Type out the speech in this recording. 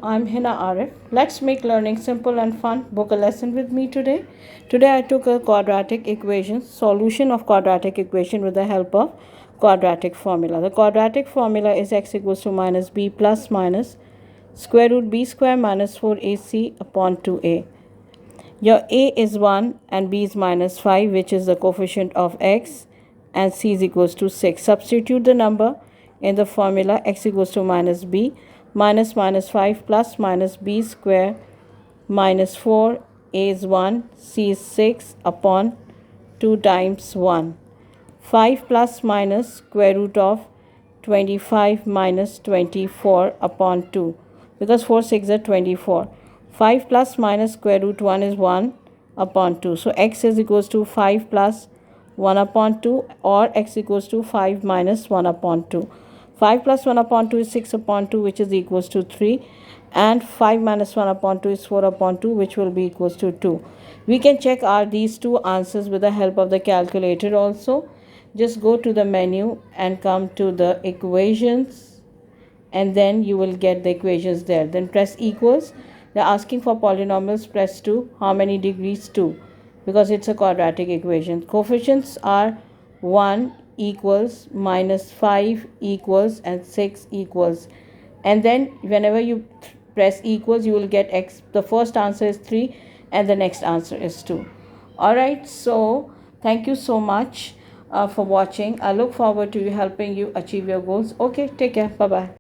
I'm Hina Arif. Let's make learning simple and fun. Book a lesson with me today. Today I took a quadratic equation, solution of quadratic equation with the help of quadratic formula. The quadratic formula is x equals to minus b plus minus square root b square minus 4ac upon 2a. Your a is 1 and b is minus 5, which is the coefficient of x, and c is equals to 6. Substitute the number in the formula. X equals to minus b minus minus 5 plus minus b square minus 4, a is 1, c is 6 upon 2 times 1. 5 plus minus square root of 25 minus 24 upon 2, because 4 6 are 24. 5 plus minus square root 1 is 1 upon 2. So x is equals to 5 plus 1 upon 2, or x equals to 5 minus 1 upon 2. 5 plus 1 upon 2 is 6 upon 2, which is equals to 3. And 5 minus 1 upon 2 is 4 upon 2, which will be equals to 2. We can check are these two answers with the help of the calculator also. Just go to the menu and come to the equations, and then you will get the equations there. Then press equals. They're asking for polynomials. Press 2. How many degrees? 2, because it's a quadratic equation. Coefficients are 1 equals, minus 5 equals, and 6 equals. And then whenever you press equals, you will get x. The first answer is 3 and the next answer is 2. Alright, so thank you so much for watching. I look forward to you helping you achieve your goals. Okay, take care. Bye-bye.